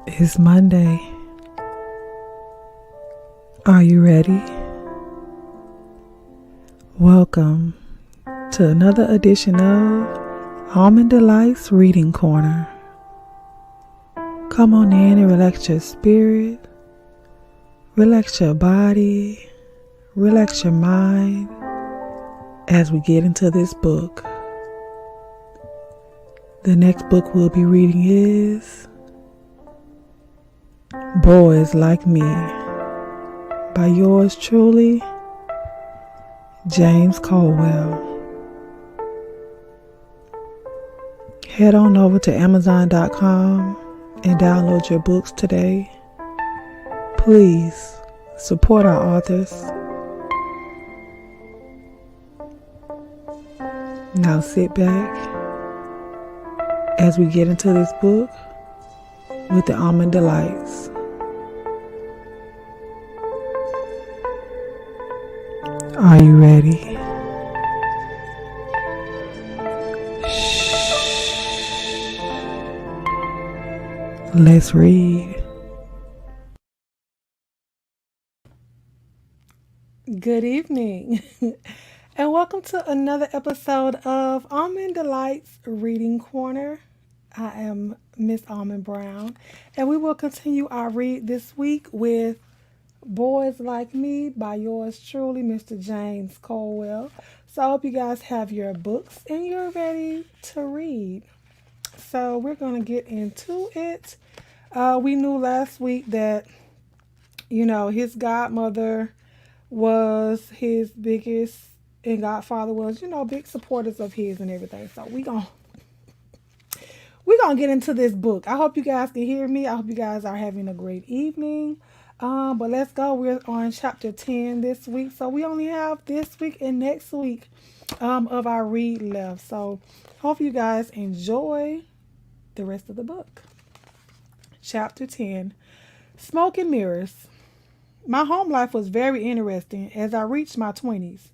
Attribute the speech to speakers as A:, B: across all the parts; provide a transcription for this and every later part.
A: It's Monday. Are you ready? Welcome to another edition of Almond Delights Reading Corner. Come on in and relax your spirit, relax your body, relax your mind as we get into this book. The next book we'll be reading is Boys Like Me by yours truly, James Colwell. Head on over to Amazon.com and download your books today. Please support our authors. Now sit back as we get into this book with the Almond Delights. Are you ready? Shh. Let's read. Good evening, and welcome to another episode of Almond Delights Reading Corner. I am Miss Almond Brown, and we will continue our read this week with Boys Like Me by yours truly, Mr. James Colwell. So I hope you guys have your books and you're ready to read. So we're going to get into it. We knew last week that, his godmother was his biggest and godfather was, big supporters of his and everything. So we're going to get into this book. I hope you guys can hear me. I hope you guys are having a great evening. But let's go. We're on chapter 10 this week. So we only have this week and next week of our read left. So hope you guys enjoy the rest of the book. Chapter 10, Smoke and Mirrors. My home life was very interesting as I reached my 20s.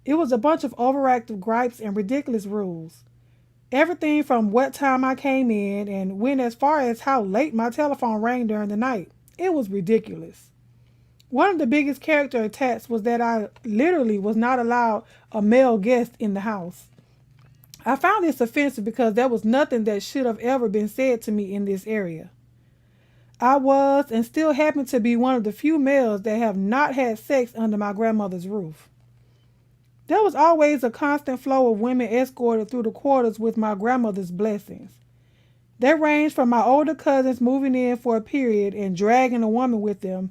A: It was a bunch of overactive gripes and ridiculous rules. Everything from what time I came in and went as far as how late my telephone rang during the night. It was ridiculous. One of the biggest character attacks was that I literally was not allowed a male guest in the house. I found this offensive because there was nothing that should have ever been said to me in this area. I was and still happen to be one of the few males that have not had sex under my grandmother's roof. There was always a constant flow of women escorted through the quarters with my grandmother's blessings. They ranged from my older cousins moving in for a period and dragging a woman with them,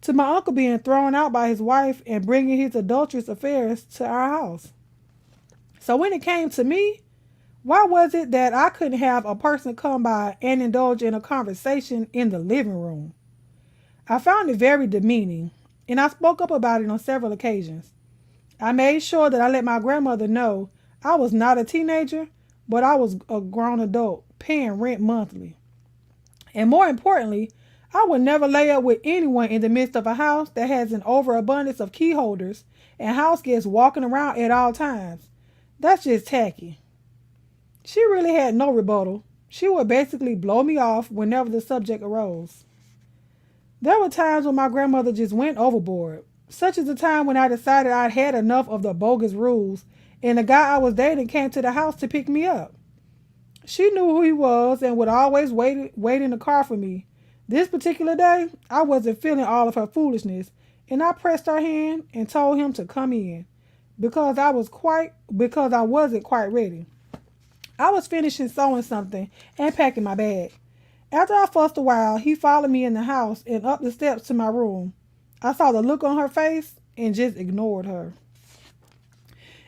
A: to my uncle being thrown out by his wife and bringing his adulterous affairs to our house. So when it came to me, why was it that I couldn't have a person come by and indulge in a conversation in the living room? I found it very demeaning, and I spoke up about it on several occasions. I made sure that I let my grandmother know I was not a teenager, but I was a grown adult paying rent monthly. And more importantly, I would never lay up with anyone in the midst of a house that has an overabundance of key holders and house guests walking around at all times. That's just tacky. She really had no rebuttal. She would basically blow me off whenever the subject arose. There were times when my grandmother just went overboard, such as the time when I decided I'd had enough of the bogus rules and the guy I was dating came to the house to pick me up. She knew who he was and would always wait in the car for me. This particular day, I wasn't feeling all of her foolishness, and I pressed her hand and told him to come in because I wasn't quite ready. I was finishing sewing something and packing my bag. After I fussed a while, he followed me in the house and up the steps to my room. I saw the look on her face and just ignored her.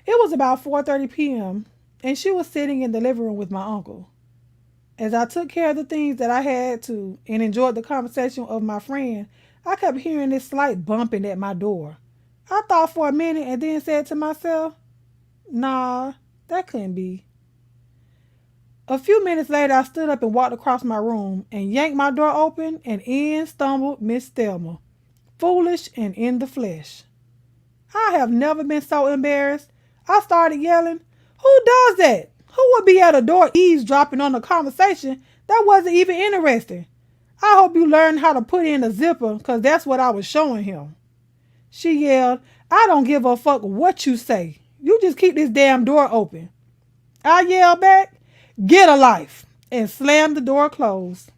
A: It was about 4:30 p.m., and she was sitting in the living room with my uncle. As I took care of the things that I had to and enjoyed the conversation of my friend, I kept hearing this slight bumping at my door. I thought for a minute and then said to myself, nah, that couldn't be. A few minutes later, I stood up and walked across my room and yanked my door open, and in stumbled Miss Thelma, foolish and in the flesh. I have never been so embarrassed. I started yelling, "Who does that? Who would be at a door eavesdropping on a conversation that wasn't even interesting?" I hope you learn how to put in a zipper, because that's what I was showing him. She yelled, I don't give a fuck what you say. You just keep this damn door open. I yelled back, get a life, and slammed the door closed.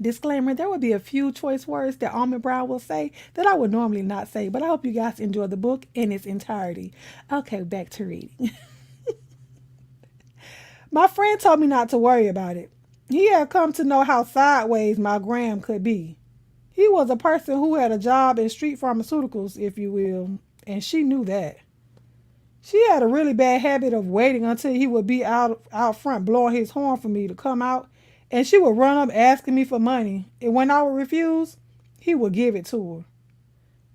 A: Disclaimer, there will be a few choice words that Almond Brown will say that I would normally not say, but I hope you guys enjoy the book in its entirety. Okay, back to reading. My friend told me not to worry about it. He had come to know how sideways my gram could be. He was a person who had a job in street pharmaceuticals, if you will, and she knew that. She had a really bad habit of waiting until he would be out front blowing his horn for me to come out, and she would run up asking me for money, and when I would refuse, he would give it to her.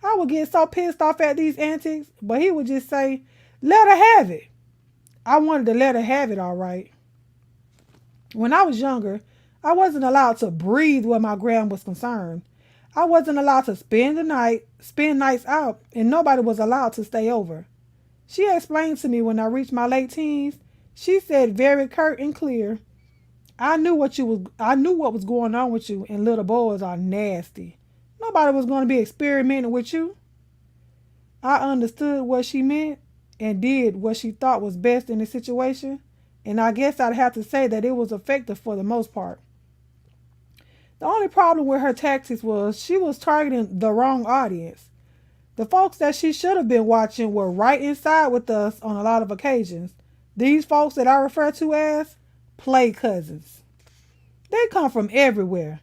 A: I would get so pissed off at these antics, but he would just say, let her have it. I wanted to let her have it all right. When I was younger, I wasn't allowed to breathe where my gram was concerned. I wasn't allowed to spend nights out, and nobody was allowed to stay over. She explained to me when I reached my late teens. She said very curt and clear, I knew what was going on with you, and little boys are nasty. Nobody was going to be experimenting with you. I understood what she meant and did what she thought was best in the situation, and I guess I'd have to say that it was effective for the most part. The only problem with her tactics was she was targeting the wrong audience. The folks that she should have been watching were right inside with us on a lot of occasions. These folks that I refer to as play cousins. They come from everywhere.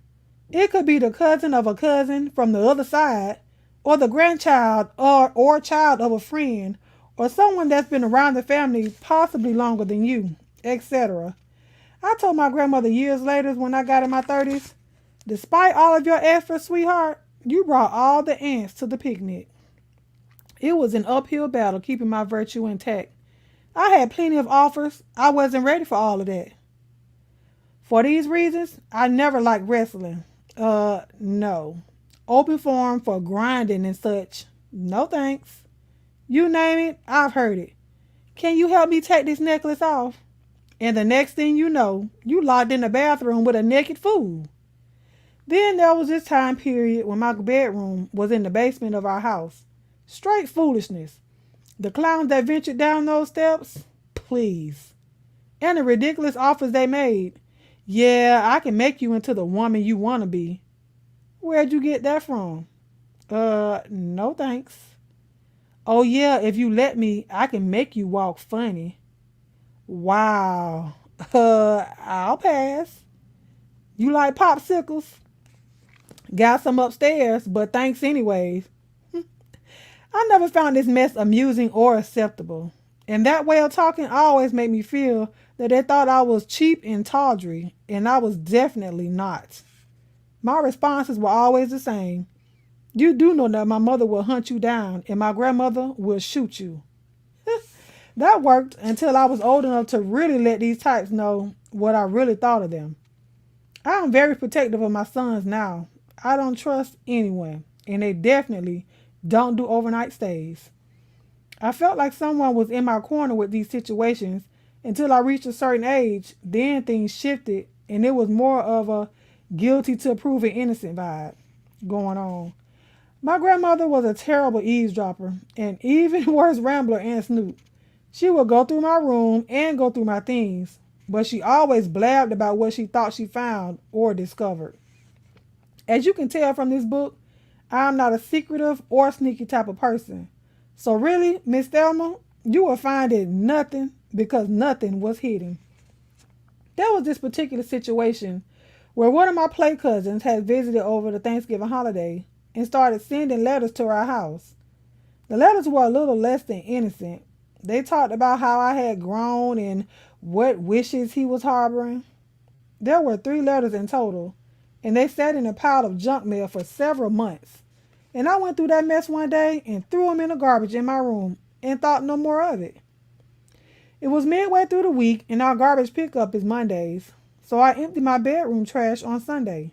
A: It could be the cousin of a cousin from the other side, or the grandchild or child of a friend, or someone that's been around the family possibly longer than you, etc. I told my grandmother years later when I got in my 30s, despite all of your efforts, sweetheart, you brought all the aunts to the picnic. It was an uphill battle keeping my virtue intact. I had plenty of offers. I wasn't ready for all of that. For these reasons, I never liked wrestling. No. Open forum for grinding and such. No thanks. You name it, I've heard it. Can you help me take this necklace off? And the next thing you know, you locked in the bathroom with a naked fool. Then there was this time period when my bedroom was in the basement of our house. Straight foolishness. The clowns that ventured down those steps? Please. And the ridiculous offers they made. Yeah, I can make you into the woman you want to be. Where'd you get that from? No thanks. Oh yeah, if you let me, I can make you walk funny. Wow. I'll pass. You like popsicles? Got some upstairs, but thanks anyways. I never found this mess amusing or acceptable. And that way of talking always made me feel that they thought I was cheap and tawdry, and I was definitely not. My responses were always the same. You do know that my mother will hunt you down, and my grandmother will shoot you. That worked until I was old enough to really let these types know what I really thought of them. I am very protective of my sons now. I don't trust anyone, and they definitely don't do overnight stays. I felt like someone was in my corner with these situations until I reached a certain age. Then things shifted, and it was more of a guilty to proving innocent vibe going on. My grandmother was a terrible eavesdropper, and even worse rambler and snoop. She would go through my room and go through my things, but she always blabbed about what she thought she found or discovered. As you can tell from this book, I'm not a secretive or sneaky type of person. So really, Miss Thelma, you will find it nothing because nothing was hidden. There was this particular situation where one of my play cousins had visited over the Thanksgiving holiday and started sending letters to our house. The letters were a little less than innocent. They talked about how I had grown and what wishes he was harboring. There were 3 letters in total, and they sat in a pile of junk mail for several months. And I went through that mess one day and threw them in the garbage in my room and thought no more of it. It was midway through the week, and our garbage pickup is Mondays, so I emptied my bedroom trash on Sunday.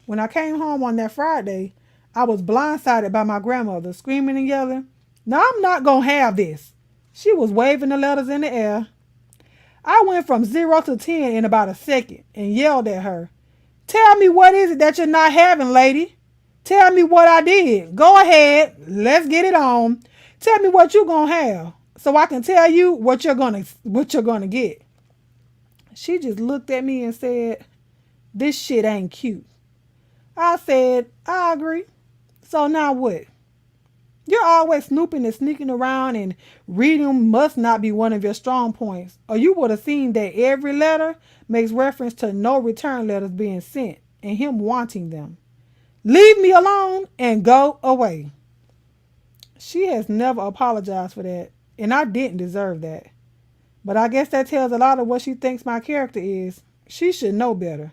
A: When I came home on that Friday, I was blindsided by my grandmother screaming and yelling, "Now I'm not going to have this." She was waving the letters in the air. I went from 0 to 10 in about a second and yelled at her, Tell me what is it that you're not having, lady. Tell me what I did. Go ahead. Let's get it on. Tell me what you're gonna have. So I can tell you what you're gonna get. She just looked at me and said, this shit ain't cute. I said, I agree. So now what? You're always snooping and sneaking around, and reading must not be one of your strong points, or you would have seen that every letter makes reference to no return letters being sent and him wanting them. Leave me alone and go away. She has never apologized for that, and I didn't deserve that. But I guess that tells a lot of what she thinks my character is. She should know better.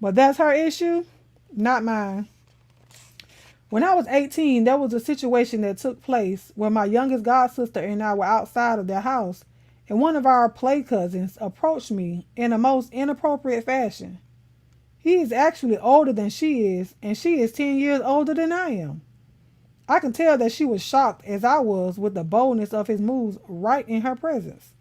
A: But that's her issue, not mine. When I was 18, there was a situation that took place where my youngest god sister and I were outside of their house, and one of our play cousins approached me in a most inappropriate fashion. He is actually older than she is, and she is 10 years older than I am. I can tell that she was shocked as I was with the boldness of his moves right in her presence.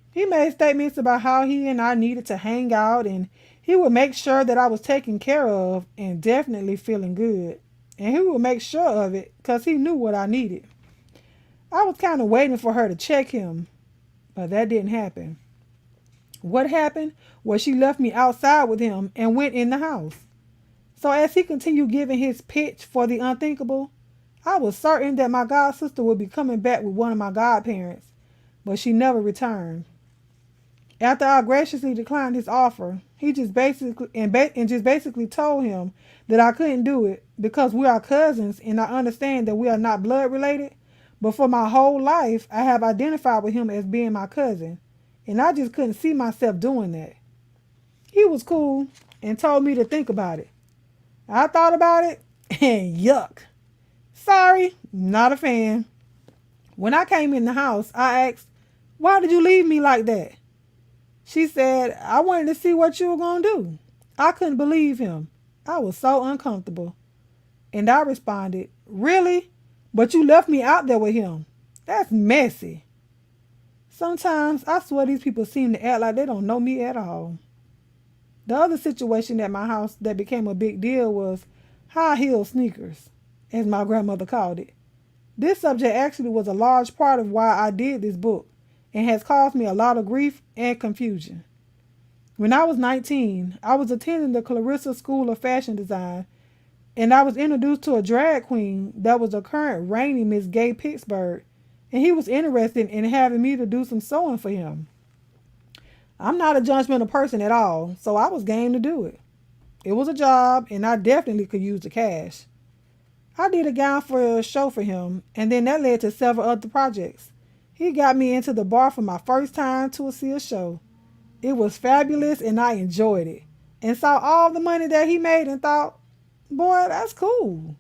A: He made statements about how he and I needed to hang out, and he would make sure that I was taken care of and definitely feeling good. And he would make sure of it because he knew what I needed. I was kind of waiting for her to check him, but that didn't happen. What happened was she left me outside with him and went in the house. So as he continued giving his pitch for the unthinkable, I was certain that my god sister would be coming back with one of my godparents, but she never returned. After I graciously declined his offer, he just basically told him that I couldn't do it because we are cousins and I understand that we are not blood related, but for my whole life I have identified with him as being my cousin, and I just couldn't see myself doing that. He was cool and told me to think about it. I thought about it and yuck. Sorry, not a fan. When I came in the house, I asked, why did you leave me like that? She said, I wanted to see what you were going to do. I couldn't believe him. I was so uncomfortable. And I responded, really? But you left me out there with him. That's messy. Sometimes I swear these people seem to act like they don't know me at all. The other situation at my house that became a big deal was high heel sneakers, as my grandmother called it. This subject actually was a large part of why I did this book, and has caused me a lot of grief and confusion. When I was 19, I was attending the Clarissa School of Fashion Design, and I was introduced to a drag queen that was the current reigning Miss Gay Pittsburgh, and he was interested in having me to do some sewing for him. I'm not a judgmental person at all, so I was game to do it. It was a job, and I definitely could use the cash. I did a gown for a show for him, and then that led to several other projects. He got me into the bar for my first time to see a show. It was fabulous and I enjoyed it. And saw all the money that he made and thought, boy, that's cool.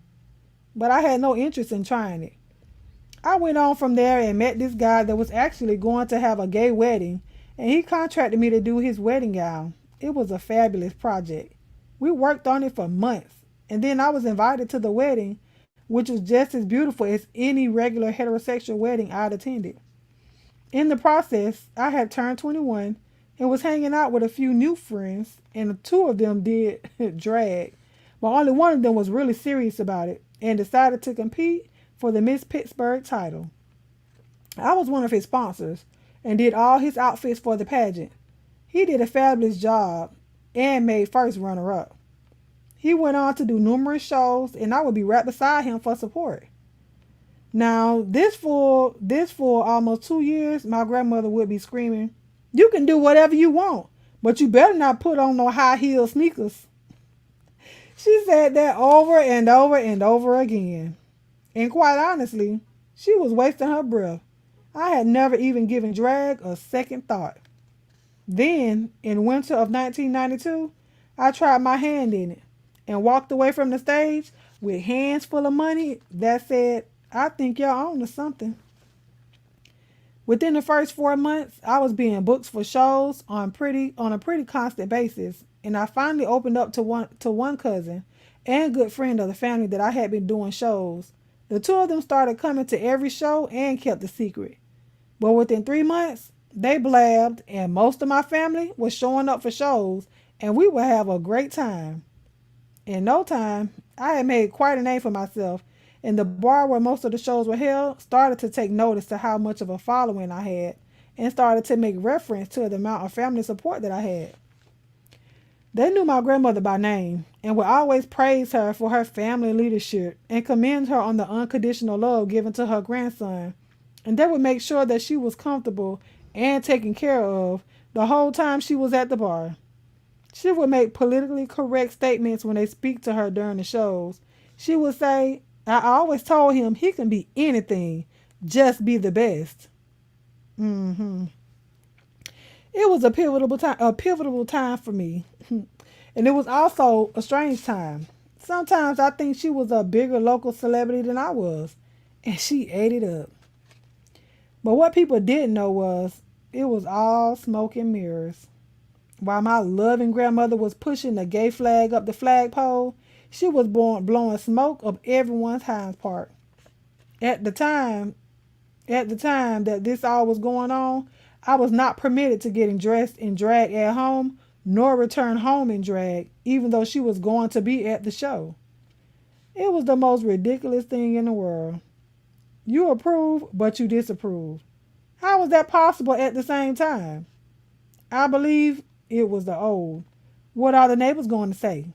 A: But I had no interest in trying it. I went on from there and met this guy that was actually going to have a gay wedding, and he contracted me to do his wedding gown. It was a fabulous project. We worked on it for months, and then I was invited to the wedding, which was just as beautiful as any regular heterosexual wedding I'd attended. In the process, I had turned 21 and was hanging out with a few new friends, and two of them did drag, but only one of them was really serious about it and decided to compete for the Miss Pittsburgh title. I was one of his sponsors and did all his outfits for the pageant. He did a fabulous job and made first runner-up. He went on to do numerous shows, and I would be right beside him for support. Now, this for almost 2 years, my grandmother would be screaming, you can do whatever you want, but you better not put on no high heel sneakers. She said that over and over and over again. And quite honestly, she was wasting her breath. I had never even given drag a second thought. Then, in winter of 1992, I tried my hand in it and walked away from the stage with hands full of money that said, I think you're on to something. Within the first 4 months, I was being booked for shows on a pretty constant basis, and I finally opened up to one cousin and good friend of the family that I had been doing shows. The two of them started coming to every show and kept the secret. But within 3 months, they blabbed, and most of my family was showing up for shows and we would have a great time. In no time, I had made quite a name for myself, and the bar where most of the shows were held started to take notice to how much of a following I had and started to make reference to the amount of family support that I had. They knew my grandmother by name and would always praise her for her family leadership and commend her on the unconditional love given to her grandson. And they would make sure that she was comfortable and taken care of the whole time she was at the bar. She would make politically correct statements when they speak to her during the shows. She would say, I always told him he can be anything, just be the best. hmm It was a pivotal time for me. And it was also a strange time. Sometimes I think she was a bigger local celebrity than I was, and she ate it up. But what people didn't know was it was all smoke and mirrors. While my loving grandmother was pushing the gay flag up the flagpole, she was blowing smoke up everyone's Hines Park. At the time, at the time that this all was going on, I was not permitted to get dressed in drag at home, nor return home in drag, even though she was going to be at the show. It was the most ridiculous thing in the world. You approve, but you disapprove. How was that possible at the same time? I believe it was the old. What are the neighbors going to say?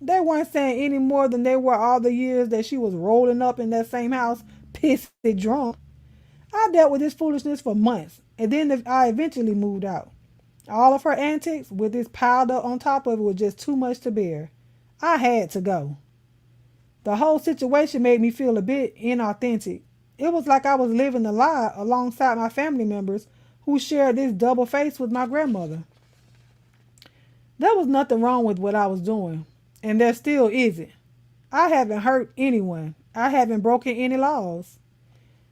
A: They weren't saying any more than they were all the years that she was rolling up in that same house, pissed drunk. I dealt with this foolishness for months, and then I eventually moved out. All of her antics, with this piled up on top of it, was just too much to bear. I had to go. The whole situation made me feel a bit inauthentic. It was like I was living a lie alongside my family members who shared this double face with my grandmother. There was nothing wrong with what I was doing, and there still isn't. I haven't hurt anyone. I haven't broken any laws.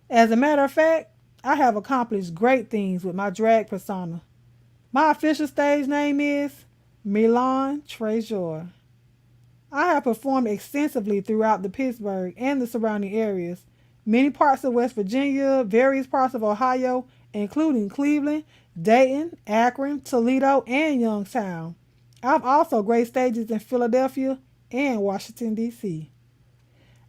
A: As a matter of fact, I have accomplished great things with my drag persona. My official stage name is Milan Trezor. I have performed extensively throughout the Pittsburgh and the surrounding areas, many parts of West Virginia, various parts of Ohio, including Cleveland, Dayton, Akron, Toledo, and Youngstown. I've also graced stages in Philadelphia and Washington, D.C.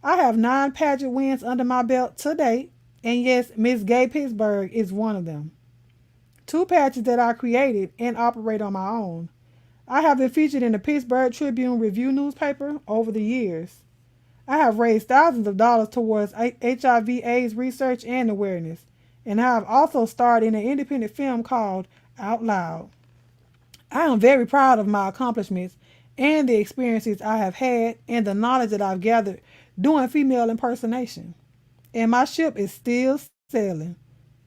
A: I have 9 pageant wins under my belt to date, and yes, Miss Gay Pittsburgh is one of them. 2 pageants that I created and operate on my own. I have been featured in the Pittsburgh Tribune Review newspaper over the years. I have raised thousands of dollars towards HIV/AIDS research and awareness, and I have also starred in an independent film called Out Loud. I am very proud of my accomplishments and the experiences I have had and the knowledge that I've gathered doing female impersonation. And my ship is still sailing.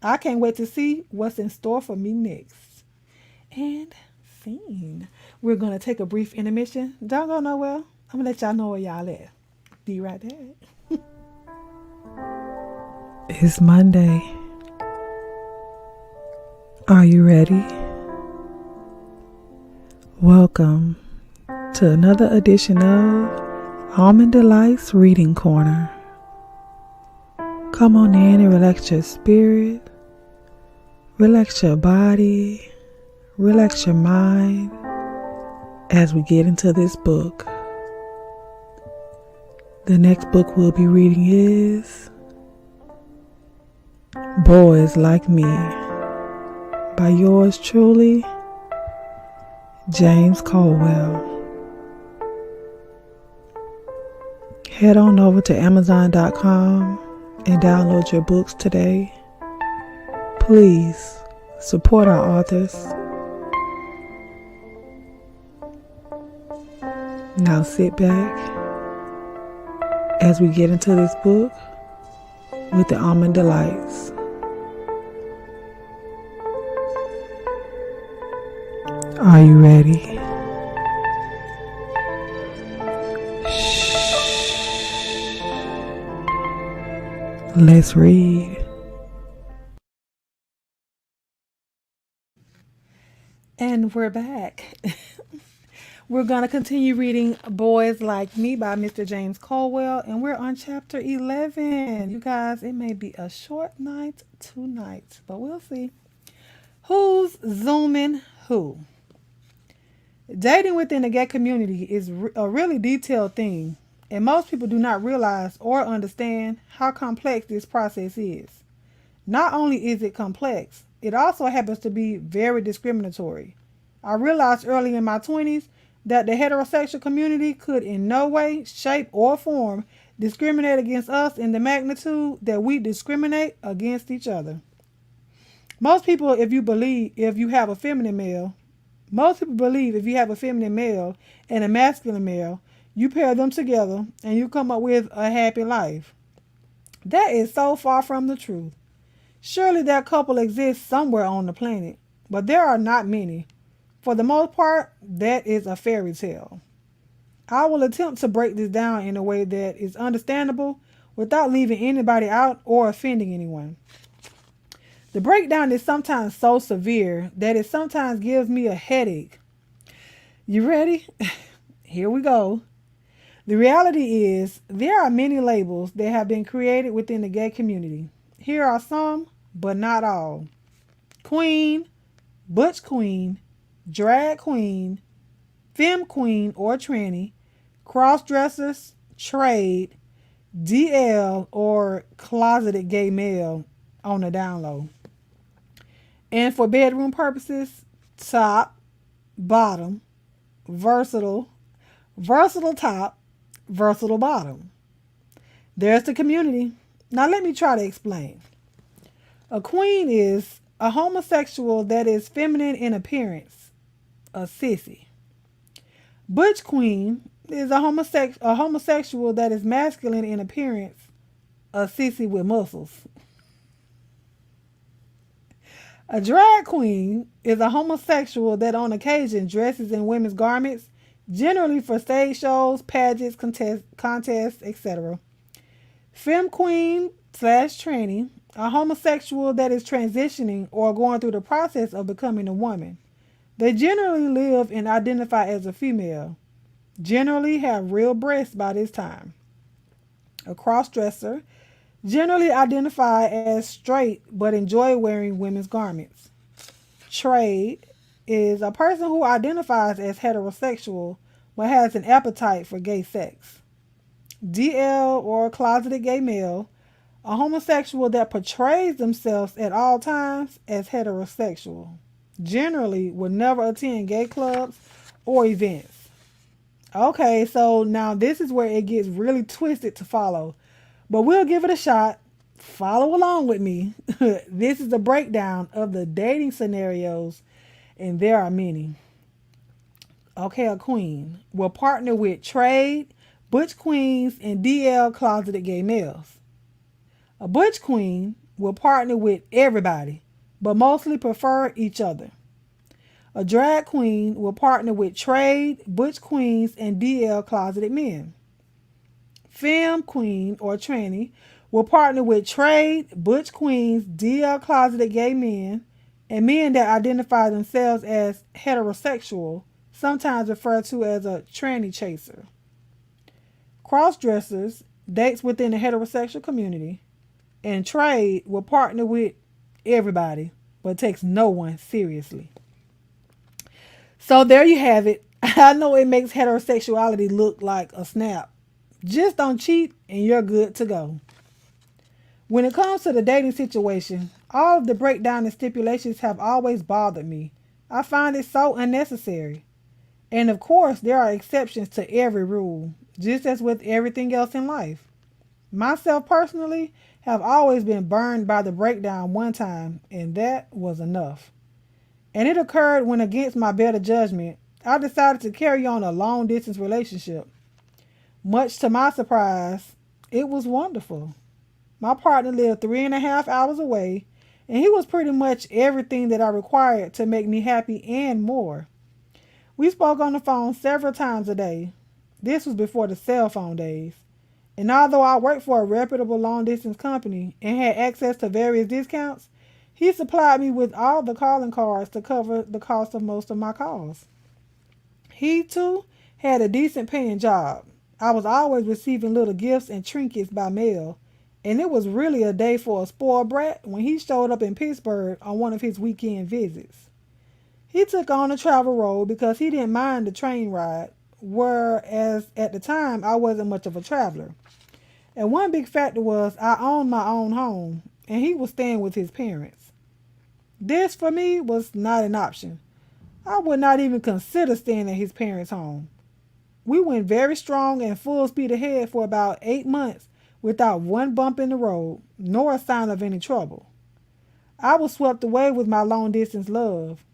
A: I can't wait to see what's in store for me next. And scene. We're going to take a brief intermission. Don't go nowhere. I'm going to let y'all know where y'all at. Be right back. It's Monday. Are you ready? Welcome to another edition of Almond Delights Reading Corner. Come on in and relax your spirit, relax your body, relax your mind as we get into this book. The next book we'll be reading is Boys Like Me by yours truly, James Colwell. Head on over to Amazon.com and download your books today. Please support our authors. Now sit back as we get into this book with the Almond Delights. Are you ready? Shh. Let's read. And we're back. We're going to continue reading Boys Like Me by Mr. James Colwell, and we're on chapter 11. You guys, it may be a short night tonight, but we'll see. Who's zooming who? Dating within the gay community is a really detailed thing, and most people do not realize or understand how complex this process is. Not only is it complex, it also happens to be very discriminatory. I realized early in my 20s that the heterosexual community could in no way, shape, or form discriminate against us in the magnitude that we discriminate against each other. Most people, if you have a feminine male, Most people believe if you have a feminine male and a masculine male, you pair them together and you come up with a happy life. That is so far from the truth. Surely that couple exists somewhere on the planet, but there are not many. For the most part, that is a fairy tale. I will attempt to break this down in a way that is understandable without leaving anybody out or offending anyone. The breakdown is sometimes so severe that it sometimes gives me a headache. You ready? Here we go. The reality is, there are many labels that have been created within the gay community. Here are some, but not all: queen, butch queen, drag queen, femme queen or tranny, cross dressers, trade, DL or closeted gay male on the down low. And for bedroom purposes, top, bottom, versatile, versatile top, versatile bottom. There's the community. Now let me try to explain. A queen is a homosexual that is feminine in appearance, a sissy. Butch queen is a homosexual that is masculine in appearance, a sissy with muscles. A drag queen is a homosexual that on occasion dresses in women's garments, generally for stage shows, pageants, contests, etc. Femme queen slash tranny, a homosexual that is transitioning or going through the process of becoming a woman. They generally live and identify as a female, generally have real breasts by this time. A crossdresser generally identify as straight but enjoy wearing women's garments. Trade is a person who identifies as heterosexual but has an appetite for gay sex. DL or closeted gay male, a homosexual that portrays themselves at all times as heterosexual. Generally will never attend gay clubs or events. Okay, so now this is where it gets really twisted to follow. But we'll give it a shot. Follow along with me. This is a breakdown of the dating scenarios, and there are many. Okay, a queen will partner with trade, butch queens, and DL closeted gay males. A butch queen will partner with everybody, but mostly prefer each other. A drag queen will partner with trade, butch queens, and DL closeted men. Femme queen or tranny will partner with trade, butch queens, DL closeted gay men, and men that identify themselves as heterosexual, sometimes referred to as a tranny chaser. Crossdressers dates within the heterosexual community, and trade will partner with everybody, but takes no one seriously. So there you have it. I know it makes heterosexuality look like a snap. Just don't cheat and you're good to go. When it comes to the dating situation, all of the breakdown and stipulations have always bothered me. I find it so unnecessary. And of course, there are exceptions to every rule, just as with everything else in life. Myself personally have always been burned by the breakdown one time, and that was enough. And it occurred when, against my better judgment, I decided to carry on a long distance relationship. Much to my surprise, it was wonderful. My partner lived 3.5 hours away, and he was pretty much everything that I required to make me happy and more. We spoke on the phone several times a day. This was before the cell phone days. And although I worked for a reputable long distance company and had access to various discounts, he supplied me with all the calling cards to cover the cost of most of my calls. He, too, had a decent paying job. I was always receiving little gifts and trinkets by mail, and it was really a day for a spoiled brat when he showed up in Pittsburgh on one of his weekend visits. He took on the travel role because he didn't mind the train ride, whereas at the time I wasn't much of a traveler. And one big factor was I owned my own home, and he was staying with his parents. This for me was not an option. I would not even consider staying at his parents' home. We went very strong and full speed ahead for about 8 months without one bump in the road, nor a sign of any trouble. I was swept away with my long distance love.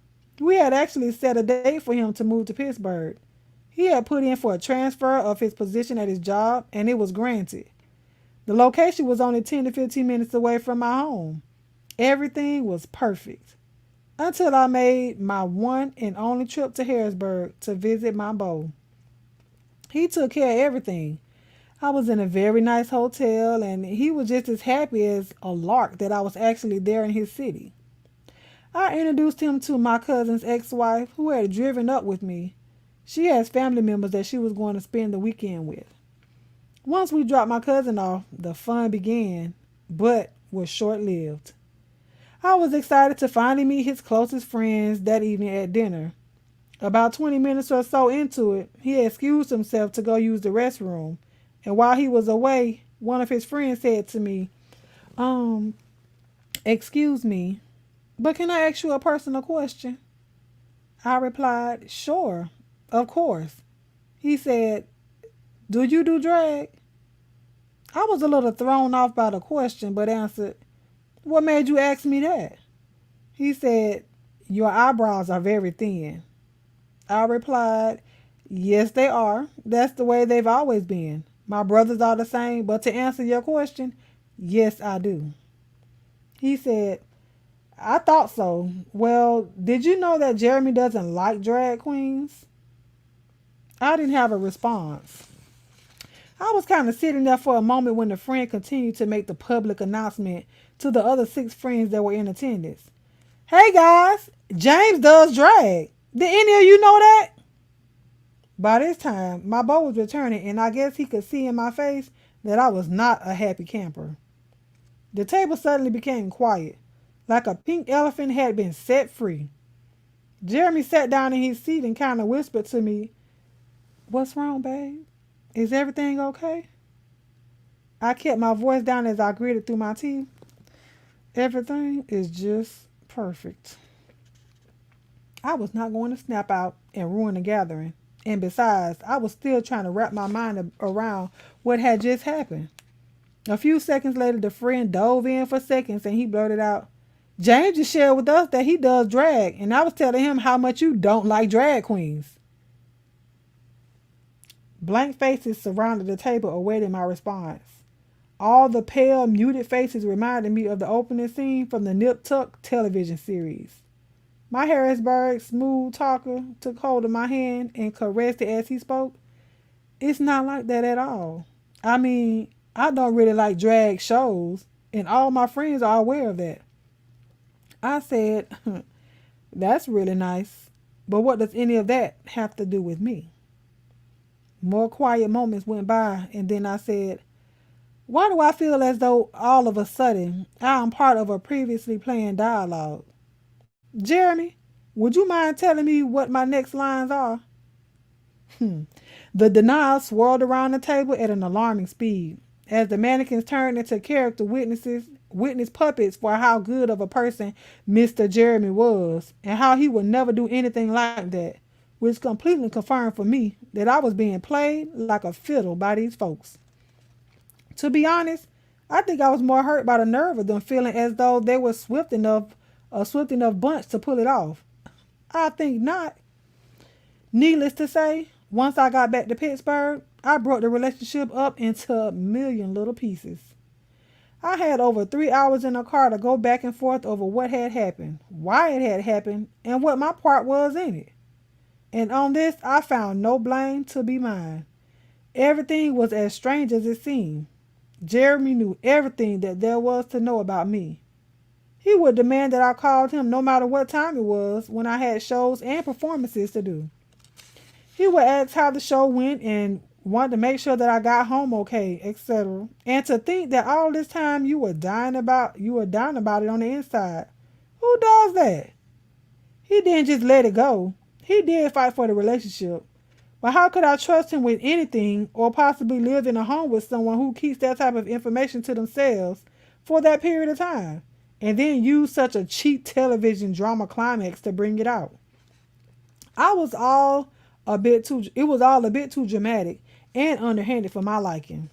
A: We had actually set a date for him to move to Pittsburgh. He had put in for a transfer of his position at his job, and it was granted. The location was only 10 to 15 minutes away from my home. Everything was perfect. Until I made my one and only trip to Harrisburg to visit my beau. He took care of everything. I was in a very nice hotel, and he was just as happy as a lark that I was actually there in his city. I introduced him to my cousin's ex-wife who had driven up with me. She has family members that she was going to spend the weekend with. Once we dropped my cousin off, the fun began, but was short-lived. I was excited to finally meet his closest friends that evening at dinner. About 20 minutes or so into it, he excused himself to go use the restroom, and while he was away, one of his friends said to me, um, excuse me, but can I ask you a personal question? I replied, sure, of course. He said, do you do drag? I was a little thrown off by the question, but answered, what made you ask me that? He said, your eyebrows are very thin. I replied, yes, they are. That's the way they've always been. My brothers are the same, but to answer your question, yes, I do. He said, I thought so. Well, did you know that Jeremy doesn't like drag queens? I didn't have a response. I was kind of sitting there for a moment when the friend continued to make the public announcement to the other 6 friends that were in attendance. Hey guys, James does drag. Did any of you know that? By this time, my beau was returning, and I guess he could see in my face that I was not a happy camper. The table suddenly became quiet, like a pink elephant had been set free. Jeremy sat down in his seat and kind of whispered to me, what's wrong, babe? Is everything okay? I kept my voice down as I gritted through my teeth. Everything is just perfect. I was not going to snap out and ruin the gathering. And besides, I was still trying to wrap my mind around what had just happened. A few seconds later, the friend dove in for seconds and he blurted out, James just shared with us that he does drag, and I was telling him how much you don't like drag queens. Blank faces surrounded the table awaiting my response. All the pale, muted faces reminded me of the opening scene from the Nip Tuck television series. My Harrisburg smooth talker took hold of my hand and caressed it as he spoke. It's not like that at all. I mean, I don't really like drag shows, and all my friends are aware of that. I said, that's really nice, but what does any of that have to do with me? More quiet moments went by, and then I said, why do I feel as though all of a sudden I am part of a previously planned dialogue? Jeremy, would you mind telling me what my next lines are? The denial swirled around the table at an alarming speed, as the mannequins turned into character witness puppets for how good of a person Mr. Jeremy was, and how he would never do anything like that, which completely confirmed for me that I was being played like a fiddle by these folks. To be honest, I think I was more hurt by the nerve of them feeling as though they were a swift enough bunch to pull it off. I think not. Needless to say, once I got back to Pittsburgh, I broke the relationship up into a million little pieces. I had over 3 hours in a car to go back and forth over what had happened, why it had happened, and what my part was in it. And on this, I found no blame to be mine. Everything was as strange as it seemed. Jeremy knew everything that there was to know about me. He would demand that I called him no matter what time it was when I had shows and performances to do. He would ask how the show went and wanted to make sure that I got home okay, etc. And to think that all this time you were dying about it on the inside. Who does that? He didn't just let it go. He did fight for the relationship. But how could I trust him with anything or possibly live in a home with someone who keeps that type of information to themselves for that period of time and then use such a cheap television drama climax to bring it out? I was all it was all a bit too dramatic and underhanded for my liking.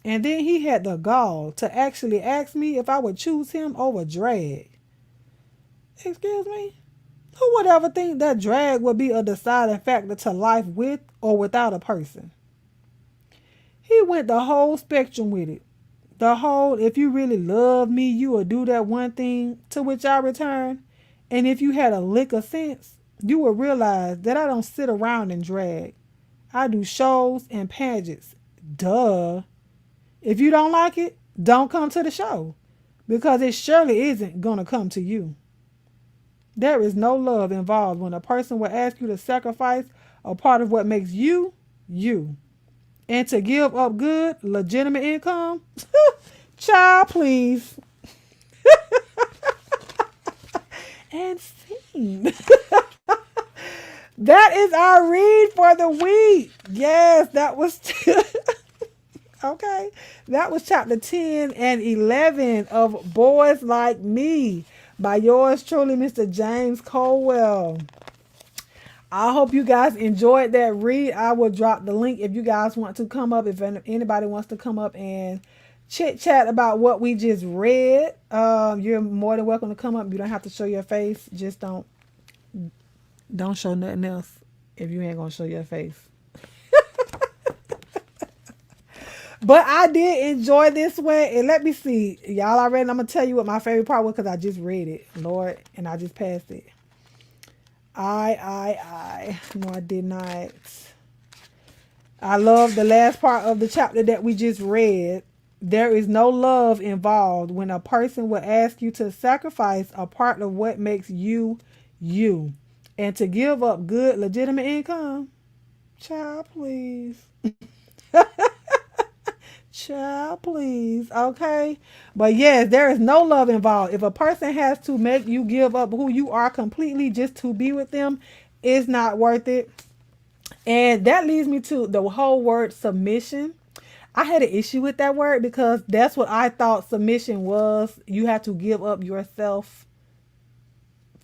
A: And then he had the gall to actually ask me if I would choose him over drag. Excuse me? Who would ever think that drag would be a deciding factor to life with or without a person? He went the whole spectrum with it. The whole, if you really love me, you will do that one thing, to which I returned. And if you had a lick of sense, you would realize that I don't sit around and drag. I do shows and pageants. Duh. If you don't like it, don't come to the show, because it surely isn't going to come to you. There is no love involved when a person will ask you to sacrifice a part of what makes you, you. And to give up good, legitimate income? Child, please. And scene. That is our read for the week. Yes, that was okay. That was chapter 10 and 11 of Boys Like Me by yours truly, Mr. James Colwell. I hope you guys enjoyed that read. I will drop the link if you guys want to come up. If anybody wants to come up and chit chat about what we just read, you're more than welcome to come up. You don't have to show your face. Just don't show nothing else if you ain't gonna show your face. But I did enjoy this one. And let me see. Y'all already, I'm going to tell you what my favorite part was because I just read it. Lord, and I just passed it. No, I did not. I love the last part of the chapter that we just read. There is no love involved when a person will ask you to sacrifice a part of what makes you, you. And to give up good, legitimate income. Child, please. Child, please. Okay. But yes, there is no love involved. If a person has to make you give up who you are completely just to be with them, it's not worth it. And that leads me to the whole word submission. I had an issue with that word because that's what I thought submission was. You have to give up yourself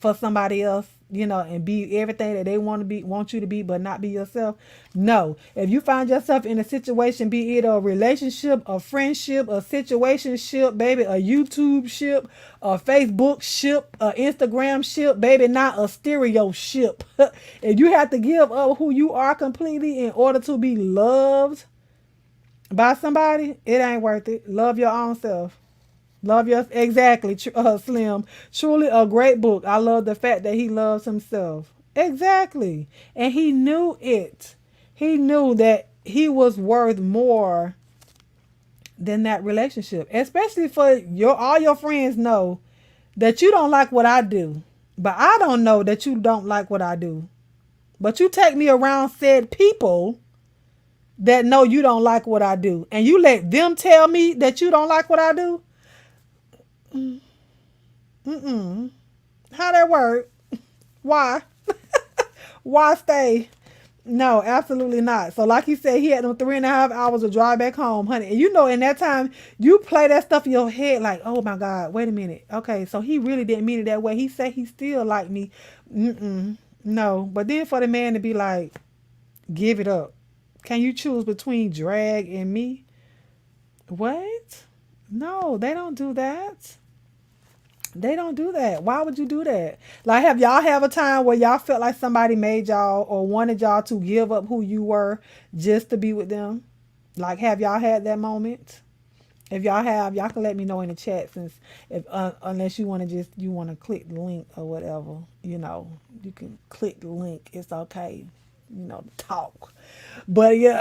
A: for somebody else, and be everything that they want you to be, but not be yourself. No. If you find yourself in a situation, be it a relationship, a friendship, a situationship, baby, a YouTube ship, a Facebook ship, a Instagram ship, baby, not a stereo ship. If you have to give up who you are completely in order to be loved by somebody, it ain't worth it. Love your own self. Love your exactly, Slim. Truly a great book. I love the fact that he loves himself. Exactly. And he knew it. He knew that he was worth more than that relationship. Especially for all your friends know that you don't like what I do. But I don't know that you don't like what I do. But you take me around said people that know you don't like what I do. And you let them tell me that you don't like what I do. How that work? Why? Why stay? No, absolutely not. So like you said, he had them 3.5 hours to drive back home, honey. And in that time, you play that stuff in your head like, oh my God, wait a minute. Okay, so he really didn't mean it that way. He said he still liked me. No. But then for the man to be like, give it up. Can you choose between drag and me? What? No, they don't do that. They don't do that. Why would you do that? Like, have y'all have a time where y'all felt like somebody made y'all or wanted y'all to give up who you were just to be with them? Like, have y'all had that moment? If y'all have, y'all can let me know in the chat. Since unless you want to click the link or whatever, you can click the link. It's okay, to talk. But yeah,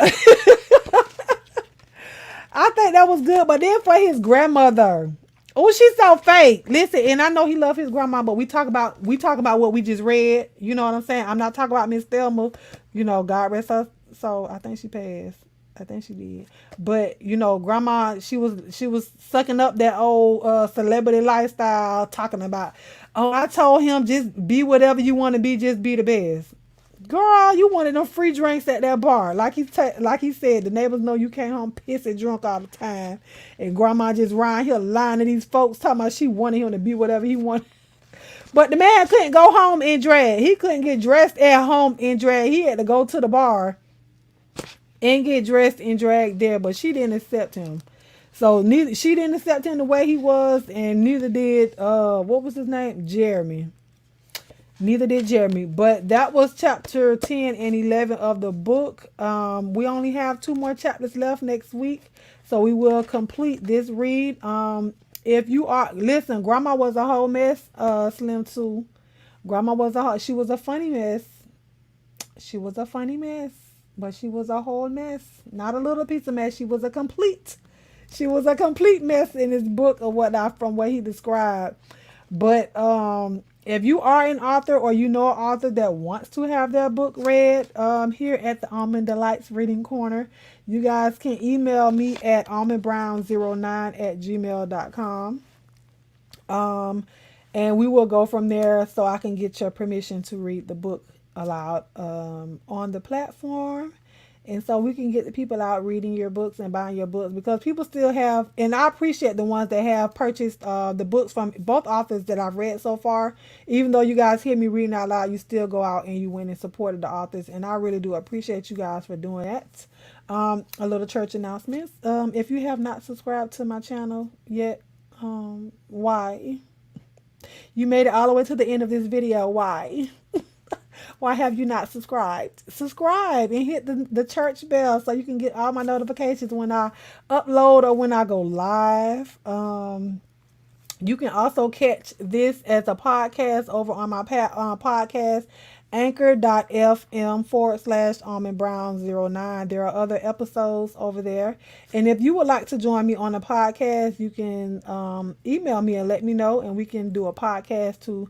A: I think that was good. But then for his grandmother. Oh, she's so fake. Listen, and I know he loved his grandma, but we talk about what we just read. You know what I'm saying? I'm not talking about Miss Thelma. God rest her. So I think she passed. I think she did. But you know, grandma, she was sucking up that old celebrity lifestyle, talking about, oh, I told him just be whatever you want to be, just be the best. Girl, you wanted them free drinks at that bar. Like he said, the neighbors know you came home pissed and drunk all the time. And grandma just riding here lying to these folks talking about she wanted him to be whatever he wanted. But the man couldn't go home in drag. He couldn't get dressed at home in drag. He had to go to the bar and get dressed and drag there, but she didn't accept him. So neither she didn't accept him the way he was, and neither did what was his name? Jeremy. Neither did Jeremy. But that was chapter 10 and 11 of the book. We only have two more chapters left next week. So we will complete this read. If you are, listen, Grandma was a whole mess, Slim too. Grandma was she was a funny mess. She was a funny mess. But she was a whole mess. Not a little piece of mess. She was a complete mess in his book or whatnot from what he described. But if you are an author or you know an author that wants to have their book read here at the Almond Delights Reading Corner, you guys can email me at almondbrown09@gmail.com. And we will go from there so I can get your permission to read the book aloud on the platform. And so we can get the people out reading your books and buying your books, because people still have, and I appreciate the ones that have purchased the books from both authors that I've read so far. Even though you guys hear me reading out loud, you still go out and you went and supported the authors. And I really do appreciate you guys for doing that. A little church announcements. If you have not subscribed to my channel yet, why? You made it all the way to the end of this video. Why? Why have you not subscribed? Subscribe and hit the church bell so you can get all my notifications when I upload or when I go live. You can also catch this as a podcast over on my podcast, anchor.fm/almondbrown09. There are other episodes over there. And if you would like to join me on a podcast, you can email me and let me know, and we can do a podcast to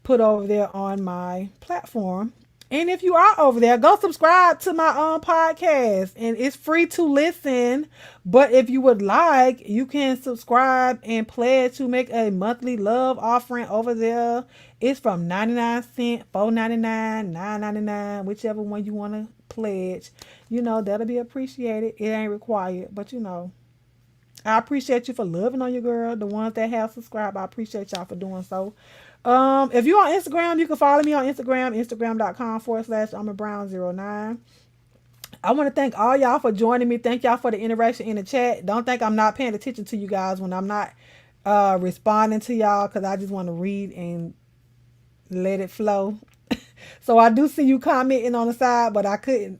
A: put over there on my platform. And if you are over there, go subscribe to my podcast, and it's free to listen. But if you would like, you can subscribe and pledge to make a monthly love offering over there. It's from 99 cents, $4.99, $9.99, whichever one you want to pledge. You know, that'll be appreciated. It ain't required, but you know, I appreciate you for loving on your girl. The ones that have subscribed, I appreciate y'all for doing so. If you're on Instagram, you can follow me on Instagram, instagram.com/almondbrown09. I want to thank all y'all for joining me. Thank y'all for the interaction in the chat. Don't think I'm not paying attention to you guys when I'm not responding to y'all, because I just want to read and let it flow. So I do see you commenting on the side, but I couldn't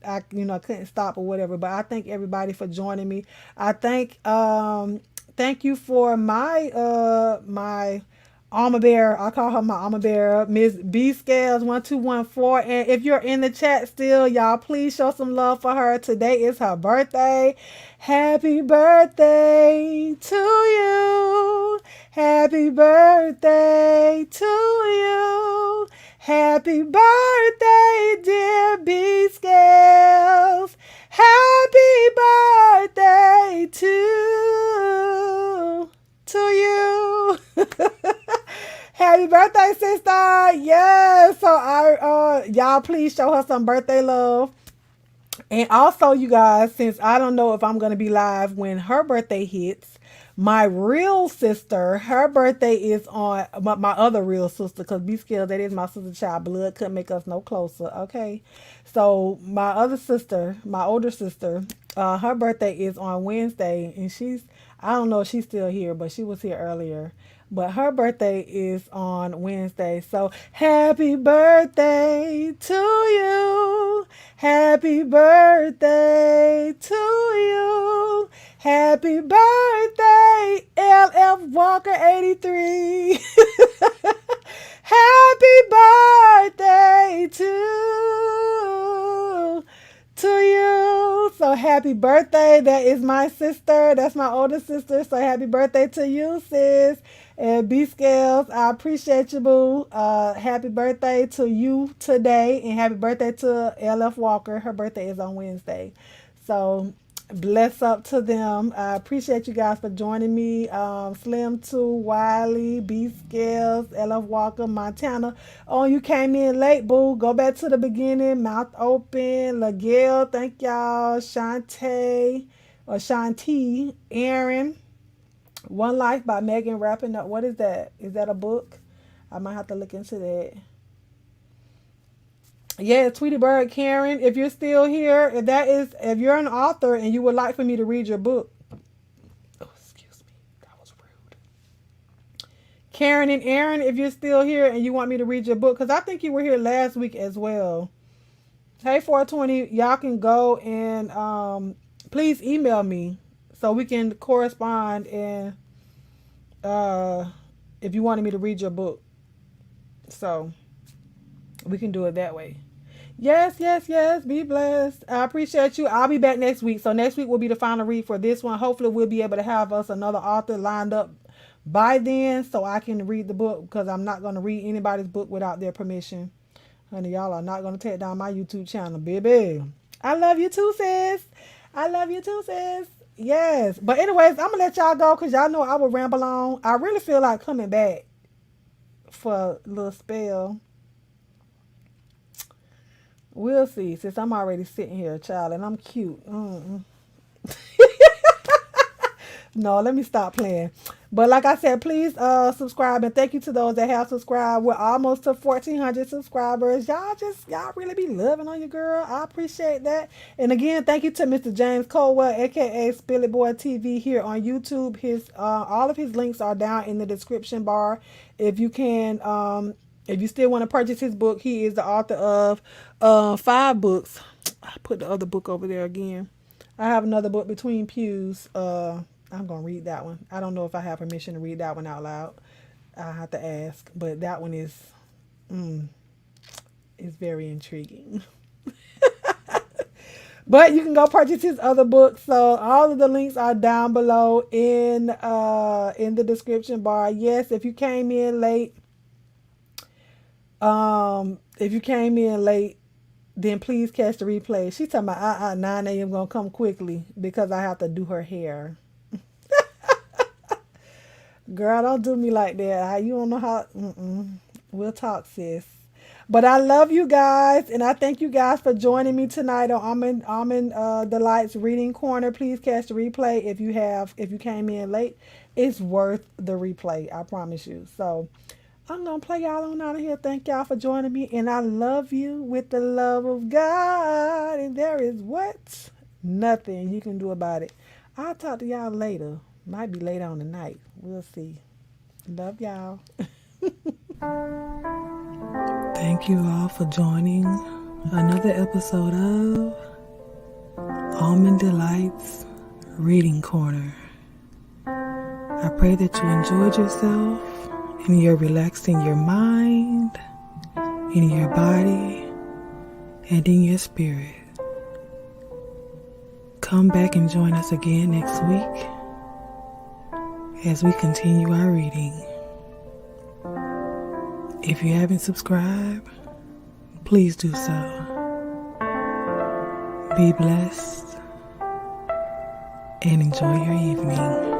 A: stop or whatever. But I thank everybody for joining me. I thank you for my Alma Bear. I call her my Alma Bear, Miss B Scales 1214. And if you're in the chat still, y'all, please show some love for her. Today is her birthday. Happy birthday to you. Happy birthday to you. Happy birthday, dear B Scales. Happy birthday to you. Happy birthday, sister. Yes. So y'all please show her some birthday love. And also, you guys, since I don't know if I'm going to be live when her birthday hits, my real sister, her birthday is on my other real sister, because B Scales, that is my sister child. Blood couldn't make us no closer. Okay. So my other sister, my older sister, her birthday is on Wednesday, and I don't know if she's still here, but she was here earlier. But her birthday is on Wednesday. So happy birthday to you. Happy birthday to you. Happy birthday, LF Walker 83. Happy birthday to you. So happy birthday. That is my sister. That's my older sister. So happy birthday to you, sis. And B Scales, I appreciate you, boo. Happy birthday to you today. And happy birthday to LF Walker. Her birthday is on Wednesday. So Bless up to them. I appreciate you guys for joining me. Slim 2, Wiley, B Scales, LF Walker, Montana. Oh, you came in late, boo. Go back to the beginning. Mouth open. LaGail, thank y'all. Shantae or Shanti. Aaron. One Life by Megan wrapping up. What is that? Is that a book? I might have to look into that. Yeah, Tweety Bird, Karen, if you're still here, if you're an author and you would like for me to read your book. Oh, excuse me. That was rude. Karen and Aaron, if you're still here and you want me to read your book, because I think you were here last week as well. Hey, 420, y'all can go and please email me so we can correspond, and if you wanted me to read your book. So we can do it that way. Yes, yes, yes. Be blessed. I appreciate you. I'll be back next week. So next week will be the final read for this one. Hopefully we'll be able to have us another author lined up by then so I can read the book, because I'm not going to read anybody's book without their permission. Honey, y'all are not going to take down my YouTube channel, baby. I love you too, sis. I love you too, sis. Yes. But anyways, I'm going to let y'all go because y'all know I will ramble on. I really feel like coming back for a little spell. We'll see, since I'm already sitting here, child, and I'm cute. No, let me stop playing. But like I said, please subscribe, and thank you to those that have subscribed. We're almost to 1,400 subscribers. Y'all really be loving on your girl. I appreciate that. And again, thank you to Mr. James Colwell, aka Spilly Boy TV, here on YouTube. His all of his links are down in the description bar. If you can, if you still want to purchase his book, he is the author of 5 books. I put the other book over there again. I have another book, Between Pews. I'm going to read that one. I don't know if I have permission to read that one out loud. I have to ask. But that one is very intriguing. But you can go purchase his other books. So all of the links are down below in the description bar. Yes, if you came in late, then please catch the replay. She's talking about 9 a.m. gonna come quickly because I have to do her hair. Girl, don't do me like that. You don't know how. We'll talk, sis. But I love you guys, and I thank you guys for joining me tonight on Almond Delights Reading Corner. Please catch the replay if you came in late. It's worth the replay, I promise you. So I'm going to play y'all on out of here. Thank y'all for joining me. And I love you with the love of God. And there is what? Nothing you can do about it. I'll talk to y'all later. Might be later on tonight. We'll see. Love y'all. Thank you all for joining another episode of Almond Delights Reading Corner. I pray that you enjoyed yourself and you're relaxing your mind, in your body, and in your spirit. Come back and join us again next week as we continue our reading. If you haven't subscribed, please do so. Be blessed and enjoy your evening.